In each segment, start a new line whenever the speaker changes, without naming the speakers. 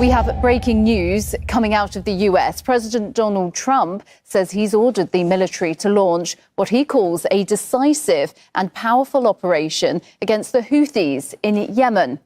We have breaking news coming out of the US. President Donald Trump says he's ordered the military to launch what he calls a decisive and powerful operation against the Houthis in Yemen.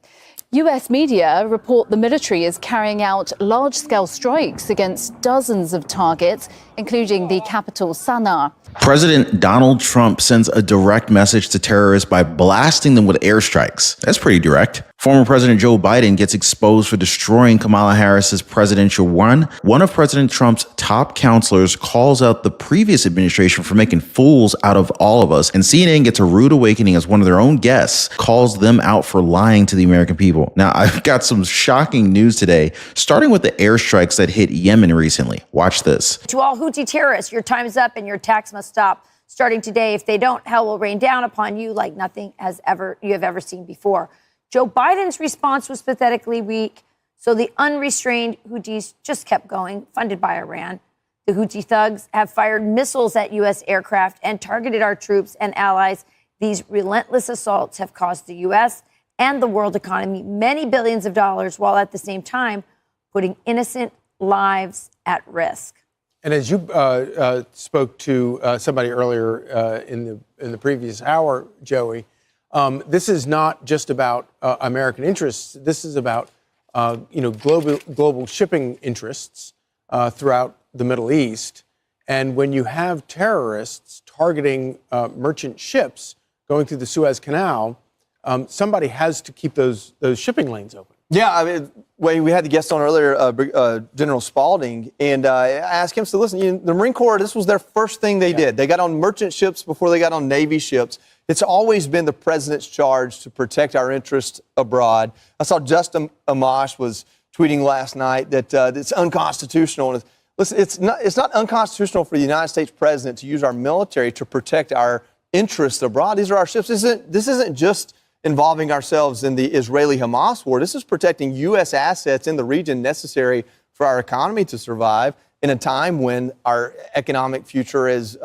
US media report the military is carrying out large-scale strikes against dozens of targets, including the capital Sana'a.
President Donald Trump sends a direct message to terrorists by blasting them with airstrikes. That's pretty direct. Former President Joe Biden gets exposed for destroying Kamala Harris's presidential run. One of President Trump's top counselors calls out the previous administration for making fools out of all of us. And CNN gets a rude awakening as one of their own guests calls them out for lying to the American people. Now, I've got some shocking news today, starting with the airstrikes that hit Yemen recently. Watch this.
To all Houthi terrorists, your time is up and your attacks must stop. Starting today, if they don't, hell will rain down upon you like nothing you have ever seen before. Joe Biden's response was pathetically weak, so the unrestrained Houthis just kept going, funded by Iran. The Houthi thugs have fired missiles at U.S. aircraft and targeted our troops and allies. These relentless assaults have cost the U.S. and the world economy many billions of dollars, while at the same time putting innocent lives at risk.
And as you spoke to somebody earlier in the previous hour, Joey, this is not just about American interests. This is about global shipping interests throughout the Middle East. And when you have terrorists targeting merchant ships going through the Suez Canal, somebody has to keep those shipping lanes open.
Yeah, I mean, we had the guest on earlier, General Spalding, and I asked him, so listen, the Marine Corps, this was their first thing they did. They got on merchant ships before they got on Navy ships. It's always been the president's charge to protect our interests abroad. I saw Justin Amash was tweeting last night that it's unconstitutional. And listen, it's not unconstitutional for the United States president to use our military to protect our interests abroad. These are our ships. This isn't just involving ourselves in the Israeli-Hamas war. This is protecting U.S. assets in the region necessary for our economy to survive in a time when our economic future is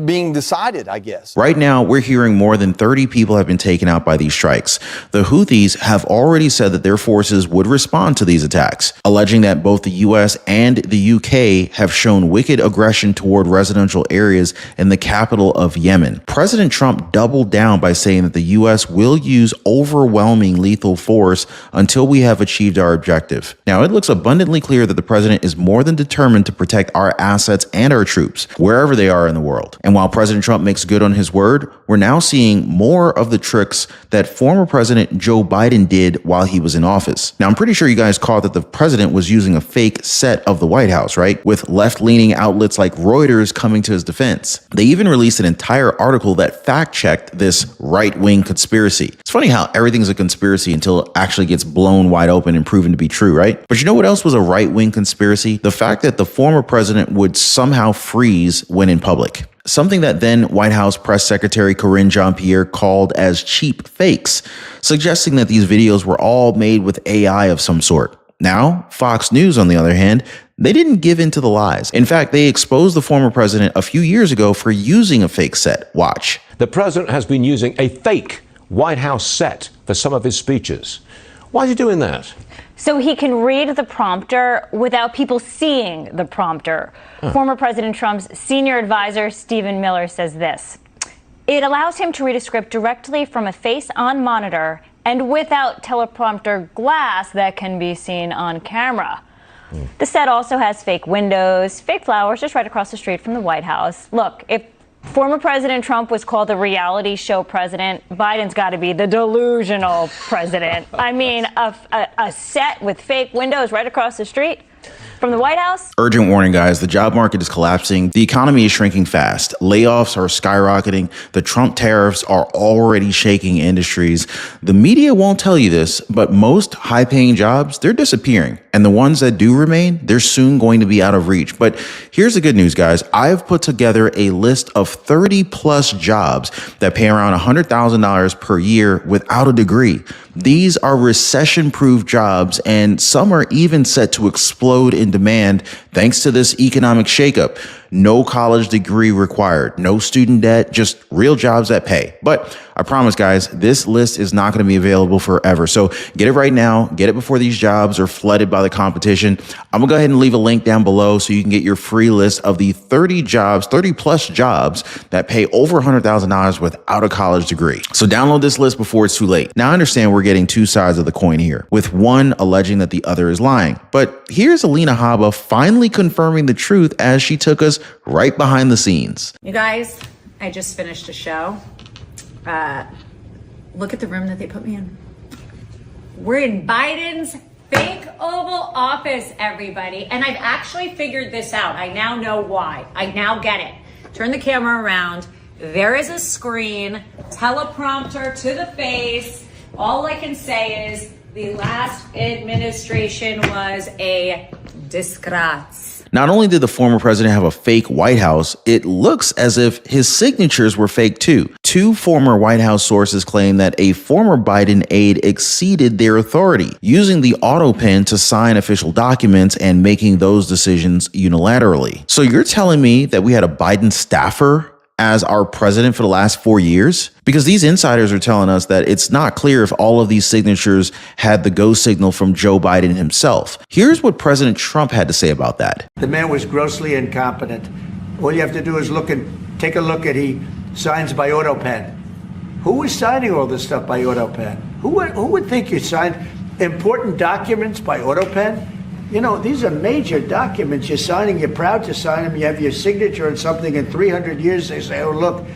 being decided, I guess.
Right now, we're hearing more than 30 people have been taken out by these strikes. The Houthis have already said that their forces would respond to these attacks, alleging that both the U.S. and the UK have shown wicked aggression toward residential areas in the capital of Yemen. President Trump doubled down by saying that the U.S. will use overwhelming lethal force until we have achieved our objective. Now, it looks abundantly clear that the president is more than determined to protect our assets and our troops, wherever they are in the world. And while President Trump makes good on his word, we're now seeing more of the tricks that former President Joe Biden did while he was in office. Now, I'm pretty sure you guys caught that the president was using a fake set of the White House, right? With left-leaning outlets like Reuters coming to his defense. They even released an entire article that fact-checked this right-wing conspiracy. It's funny how everything's a conspiracy until it actually gets blown wide open and proven to be true, right? But you know what else was a right-wing conspiracy? The fact that the former president would somehow freeze when in public. Something that then White House Press Secretary Karine Jean-Pierre called as cheap fakes, suggesting that these videos were all made with AI of some sort. Now, Fox News, on the other hand, they didn't give in to the lies. In fact, they exposed the former president a few years ago for using a fake set. Watch.
The president has been using a fake White House set for some of his speeches. Why is he doing that?
So he can read the prompter without people seeing the prompter. Former President Trump's senior advisor, Stephen Miller, says this. It allows him to read a script directly from a face-on monitor and without teleprompter glass that can be seen on camera. The set also has fake windows, fake flowers just right across the street from the White House. Look, if former President Trump was called the reality show president, Biden's got to be the delusional president. I mean, a set with fake windows right across the street from the White House.
Urgent warning, guys. The job market is collapsing. The economy is shrinking fast. Layoffs are skyrocketing. The Trump tariffs are already shaking industries. The media won't tell you this, but most high-paying jobs, they're disappearing. And the ones that do remain, they're soon going to be out of reach. But here's the good news, guys. I've put together a list of 30 plus jobs that pay around $100,000 per year without a degree. These are recession-proof jobs, and some are even set to explode in demand thanks to this economic shakeup. No college degree required, no student debt, just real jobs that pay. But I promise, guys, this list is not going to be available forever. So get it right now. Get it before these jobs are flooded by the competition. I'm going to go ahead and leave a link down below so you can get your free list of the 30 plus jobs that pay over $100,000 without a college degree. So download this list before it's too late. Now, I understand we're getting two sides of the coin here, with one alleging that the other is lying. But here's Alina Habba finally confirming the truth as she took us right behind the scenes.
You guys, I just finished a show. Look at the room that they put me in. We're in Biden's fake Oval Office, everybody. And I've actually figured this out. I now know why. I now get it. Turn the camera around. There is a screen, teleprompter to the face. All I can say is the last administration was a disgrace.
Not only did the former president have a fake White House, it looks as if his signatures were fake too. Two former White House sources claim that a former Biden aide exceeded their authority, using the auto pen to sign official documents and making those decisions unilaterally. So you're telling me that we had a Biden staffer as our president for the last 4 years? Because these insiders are telling us that it's not clear if all of these signatures had the go signal from Joe Biden himself. Here's what President Trump had to say about that.
The man was grossly incompetent. All you have to do is take a look at he signs by auto pen. Who was signing all this stuff by auto pen? Who would think you signed important documents by auto pen? You know, these are major documents you're signing. You're proud to sign them. You have your signature on something. In 300 years, they say, oh, look,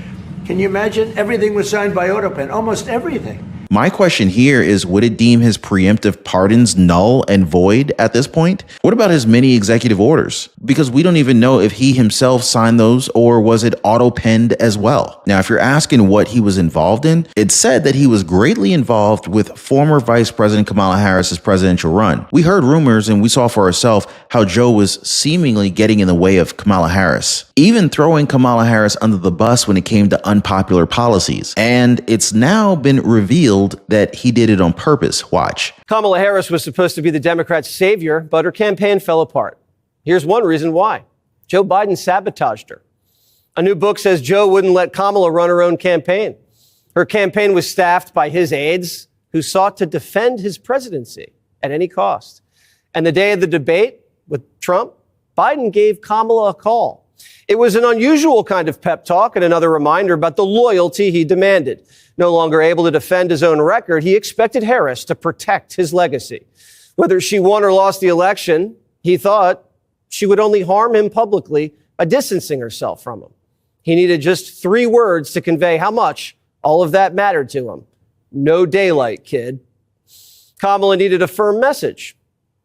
can you imagine? Everything was signed by auto pen, almost everything.
My question here is, would it deem his preemptive pardons null and void at this point? What about his many executive orders? Because we don't even know if he himself signed those or was it auto-penned as well. Now, if you're asking what he was involved in, it said that he was greatly involved with former Vice President Kamala Harris's presidential run. We heard rumors and we saw for ourselves how Joe was seemingly getting in the way of Kamala Harris, even throwing Kamala Harris under the bus when it came to unpopular policies. And it's now been revealed that he did it on purpose. Watch.
Kamala Harris was supposed to be the Democrats' savior, but her campaign fell apart. Here's one reason why. Joe Biden sabotaged her. A new book says Joe wouldn't let Kamala run her own campaign. Her campaign was staffed by his aides who sought to defend his presidency at any cost. And the day of the debate with Trump, Biden gave Kamala a call. It was an unusual kind of pep talk and another reminder about the loyalty he demanded. No longer able to defend his own record, he expected Harris to protect his legacy. Whether she won or lost the election, he thought she would only harm him publicly by distancing herself from him. He needed just 3 words to convey how much all of that mattered to him. No daylight, kid. Kamala needed a firm message,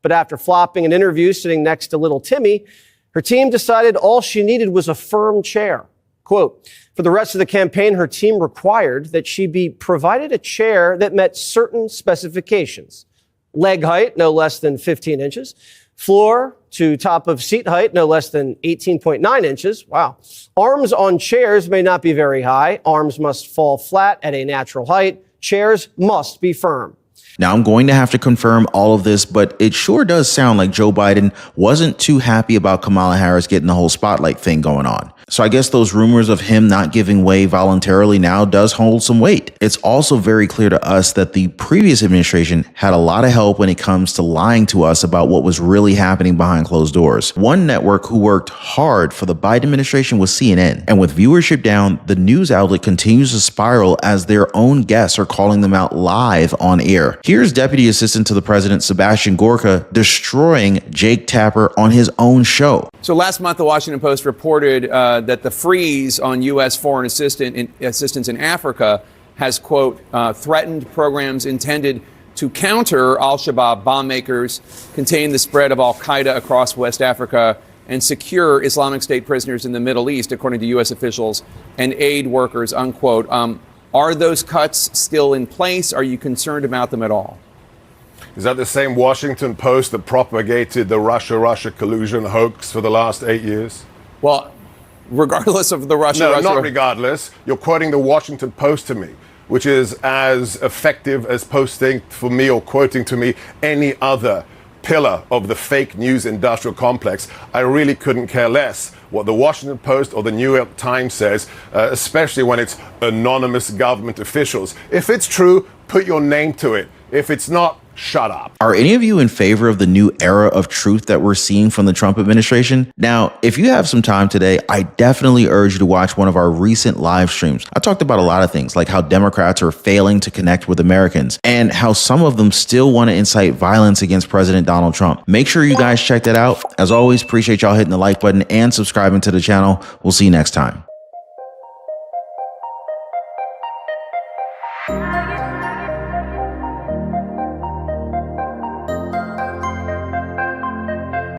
but after flopping an interview sitting next to little Timmy, her team decided all she needed was a firm chair. Quote, for the rest of the campaign, her team required that she be provided a chair that met certain specifications. Leg height, no less than 15 inches. Floor to top of seat height, no less than 18.9 inches. Wow. Arms on chairs may not be very high. Arms must fall flat at a natural height. Chairs must be firm.
Now, I'm going to have to confirm all of this, but it sure does sound like Joe Biden wasn't too happy about Kamala Harris getting the whole spotlight thing going on. So I guess those rumors of him not giving way voluntarily now does hold some weight. It's also very clear to us that the previous administration had a lot of help when it comes to lying to us about what was really happening behind closed doors. One network who worked hard for the Biden administration was CNN. And with viewership down, the news outlet continues to spiral as their own guests are calling them out live on air. Here's Deputy Assistant to the President Sebastian Gorka destroying Jake Tapper on his own show.
So last month, the Washington Post reported that the freeze on U.S. foreign assistance in Africa has, quote, threatened programs intended to counter al-Shabaab bomb makers, contain the spread of al-Qaeda across West Africa, and secure Islamic State prisoners in the Middle East, according to U.S. officials and aid workers, unquote. Are those cuts still in place? Are you concerned about them at all?
Is that the same Washington Post that propagated the Russia collusion hoax for the last 8 years?
Well, regardless of the Russia...
No, not regardless. You're quoting the Washington Post to me, which is as effective as posting for me or quoting to me any other pillar of the fake news industrial complex, I really couldn't care less what the Washington Post or the New York Times says, especially when it's anonymous government officials. If it's true, put your name to it. If it's not, shut up.
Are any of you in favor of the new era of truth that we're seeing from the Trump administration? Now, if you have some time today, I definitely urge you to watch one of our recent live streams. I talked about a lot of things, like how Democrats are failing to connect with Americans and how some of them still want to incite violence against President Donald Trump. Make sure you guys check that out. As always, appreciate y'all hitting the like button and subscribing to the channel. We'll see you next time.